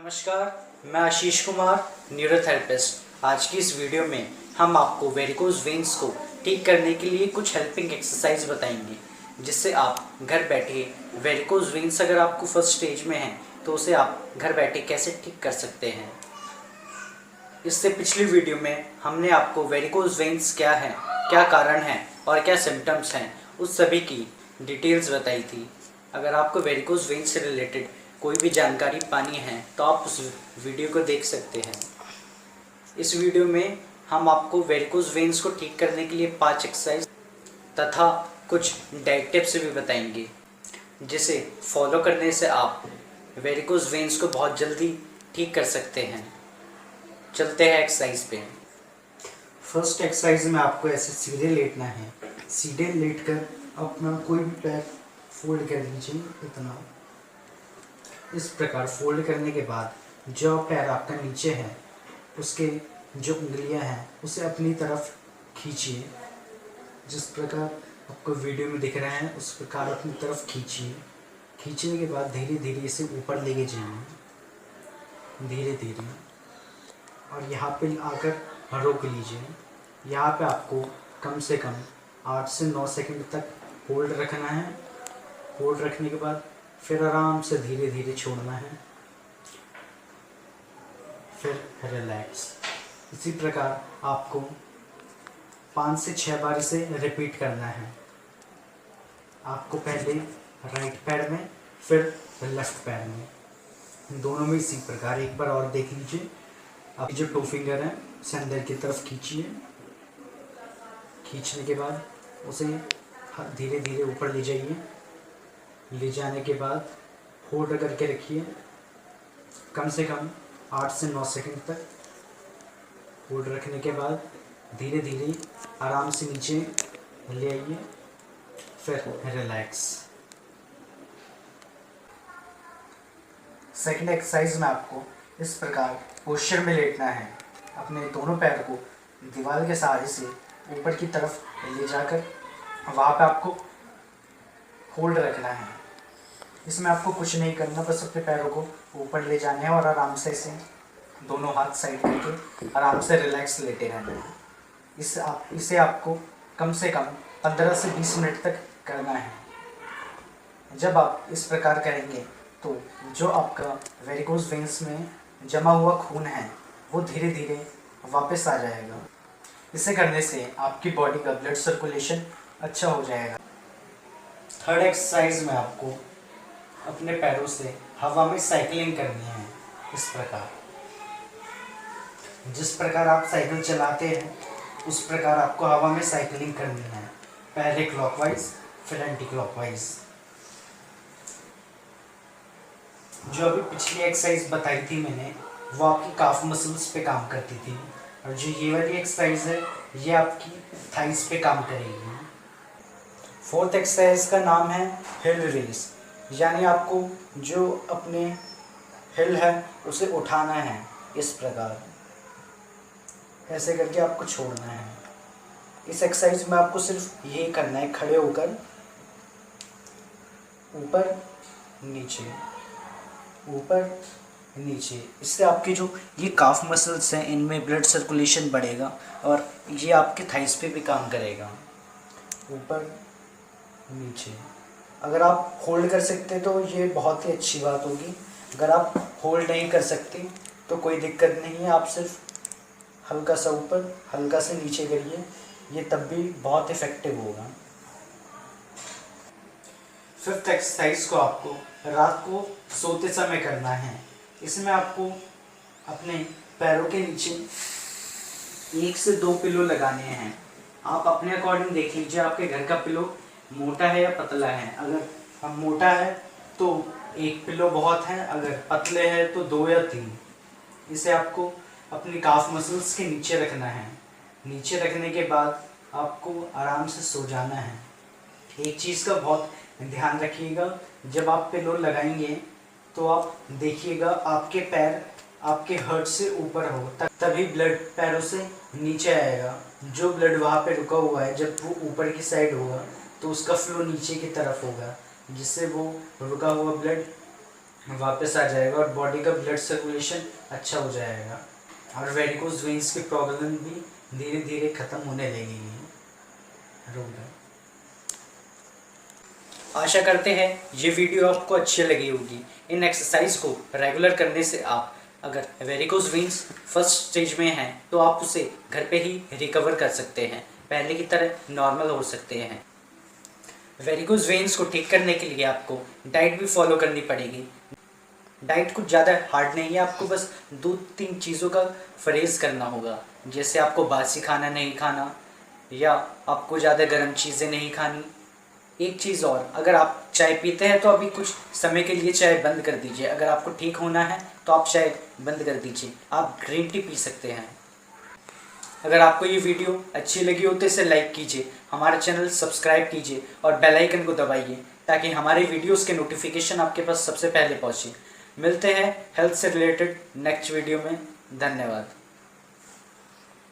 नमस्कार, मैं आशीष कुमार, न्यूरोथेरेपिस्ट। आज की इस वीडियो में हम आपको वेरिकोज वेन्स को ठीक करने के लिए कुछ हेल्पिंग एक्सरसाइज बताएंगे, जिससे आप घर बैठे वेरिकोज वेन्स अगर आपको फर्स्ट स्टेज में है तो उसे आप घर बैठे कैसे ठीक कर सकते हैं। इससे पिछली वीडियो में हमने आपको वेरिकोज वेन्स क्या है, क्या कारण है और क्या सिम्टम्स हैं, उस सभी की डिटेल्स बताई थी। अगर आपको वेरिकोज वेन्स से रिलेटेड कोई भी जानकारी पानी है तो आप उस वीडियो को देख सकते हैं। इस वीडियो में हम आपको वेरिकोज वेन्स को ठीक करने के लिए 5 एक्सरसाइज तथा कुछ डाइट टिप्स भी बताएंगे, जिसे फॉलो करने से आप वेरिकोज वेन्स को बहुत जल्दी ठीक कर सकते हैं। चलते हैं एक्सरसाइज पे। फर्स्ट एक्सरसाइज में आपको ऐसे सीधे लेटना है। सीधे लेटकर अपना कोई भी पैर फोल्ड कर लीजिए। इतना इस प्रकार फोल्ड करने के बाद जो पैर आपका नीचे है उसके जो उंगलियां हैं उसे अपनी तरफ खींचिए। जिस प्रकार आपको वीडियो में दिख रहा है उस प्रकार अपनी तरफ खींचिए। खींचने के बाद धीरे धीरे इसे ऊपर लेके जाइए, धीरे धीरे, और यहाँ पे आकर रोक लीजिए। यहाँ पे आपको कम से कम 8 से 9 सेकंड तक होल्ड रखना है। होल्ड रखने के बाद फिर आराम से धीरे धीरे छोड़ना है, फिर रिलैक्स। इसी प्रकार आपको 5 से 6 बार इसे रिपीट करना है। आपको पहले राइट पैर में फिर लेफ्ट पैर में, दोनों में इसी प्रकार। एक बार और देख लीजिए। आप जो 2 फिंगर हैं उसे अंदर की तरफ खींचिए। खींचने के बाद उसे धीरे धीरे ऊपर ले जाइए। ले जाने के बाद होल्ड करके रखिए कम से कम 8 से 9 सेकंड तक। होल्ड रखने के बाद धीरे धीरे आराम से नीचे ले आइए, फिर रिलैक्स। सेकंड एक्सरसाइज में आपको इस प्रकार पोस्चर में लेटना है। अपने दोनों पैर को दीवार के सहारे से ऊपर की तरफ ले जाकर वहाँ पे आपको होल्ड रखना है। इसमें आपको कुछ नहीं करना, बस अपने पैरों को ऊपर ले जाना है और आराम से इसे दोनों हाथ साइड करके आराम से रिलैक्स लेटे रहना है। इसे आपको कम से कम 15 से 20 मिनट तक करना है। जब आप इस प्रकार करेंगे तो जो आपका वेरिकोज वेन्स में जमा हुआ खून है वो धीरे धीरे वापस आ जाएगा। इसे करने से आपकी बॉडी का ब्लड सर्कुलेशन अच्छा हो जाएगा। थर्ड एक्सरसाइज में आपको अपने पैरों से हवा में साइकिलिंग करनी है। इस प्रकार, जिस प्रकार आप साइकिल चलाते हैं उस प्रकार आपको हवा में साइकिलिंग करनी है। पहले क्लॉकवाइज फिर एंटी क्लॉकवाइज। जो अभी पिछली एक्सरसाइज बताई थी मैंने वो आपकी काफ मसल्स पे काम करती थी, और जो ये वाली एक्सरसाइज है ये आपकी थाइस पे काम करेगी। फोर्थ एक्सरसाइज का नाम है हिल रेस, यानी आपको जो अपने हिल है उसे उठाना है। इस प्रकार ऐसे करके आपको छोड़ना है। इस एक्सरसाइज में आपको सिर्फ यही करना है, खड़े होकर ऊपर नीचे, ऊपर नीचे। इससे आपकी जो ये काफ मसल्स हैं इनमें ब्लड सर्कुलेशन बढ़ेगा और ये आपके थाइस पे भी काम करेगा। ऊपर नीचे। अगर आप होल्ड कर सकते तो ये बहुत ही अच्छी बात होगी। अगर आप होल्ड नहीं कर सकते तो कोई दिक्कत नहीं है, आप सिर्फ हल्का सा ऊपर हल्का से नीचे करिए, ये तब भी बहुत इफ़ेक्टिव होगा। फिफ्थ एक्सरसाइज को आपको रात को सोते समय करना है। इसमें आपको अपने पैरों के नीचे 1 से 2 पिलो लगाने हैं। आप अपने अकॉर्डिंग देख लीजिए आपके घर का पिलो मोटा है या पतला है। अगर हम मोटा है तो 1 पिलो बहुत है, अगर पतले हैं तो 2 या 3। इसे आपको अपनी काफ मसल्स के नीचे रखना है। नीचे रखने के बाद आपको आराम से सो जाना है। एक चीज़ का बहुत ध्यान रखिएगा, जब आप पिलो लगाएंगे तो आप देखिएगा आपके पैर आपके हर्ट से ऊपर हो, तभी ब्लड पैरों से नीचे आएगा। जो ब्लड वहाँ पे रुका हुआ है जब वो ऊपर की साइड होगा तो उसका फ्लो नीचे की तरफ होगा, जिससे वो रुका हुआ ब्लड वापस आ जाएगा और बॉडी का ब्लड सर्कुलेशन अच्छा हो जाएगा और वेरिकोज वेन्स की प्रॉब्लम भी धीरे धीरे ख़त्म होने लगेगी। रुक जाओ। आशा करते हैं ये वीडियो आपको अच्छी लगी होगी। इन एक्सरसाइज को रेगुलर करने से आप अगर वेरिकोज वेन्स फर्स्ट स्टेज में हैं तो आप उसे घर पे ही रिकवर कर सकते हैं, पहले की तरह नॉर्मल हो सकते हैं। वेरिकोज वेन्स को ठीक करने के लिए आपको डाइट भी फॉलो करनी पड़ेगी। डाइट कुछ ज़्यादा हार्ड नहीं है, आपको बस 2-3 चीज़ों का परहेज़ करना होगा। जैसे आपको बासी खाना नहीं खाना या आपको ज़्यादा गर्म चीज़ें नहीं खानी। एक चीज़ और, अगर आप चाय पीते हैं तो अभी कुछ समय के लिए चाय बंद कर दीजिए। अगर आपको ठीक होना है तो आप चाय बंद कर दीजिए, आप ग्रीन टी पी सकते हैं। अगर आपको ये वीडियो अच्छी लगी हो तो इसे लाइक कीजिए, हमारा चैनल सब्सक्राइब कीजिए और बेल आइकन को दबाइए ताकि हमारे वीडियोस के नोटिफिकेशन आपके पास सबसे पहले पहुँचे। मिलते हैं हेल्थ से रिलेटेड नेक्स्ट वीडियो में। धन्यवाद।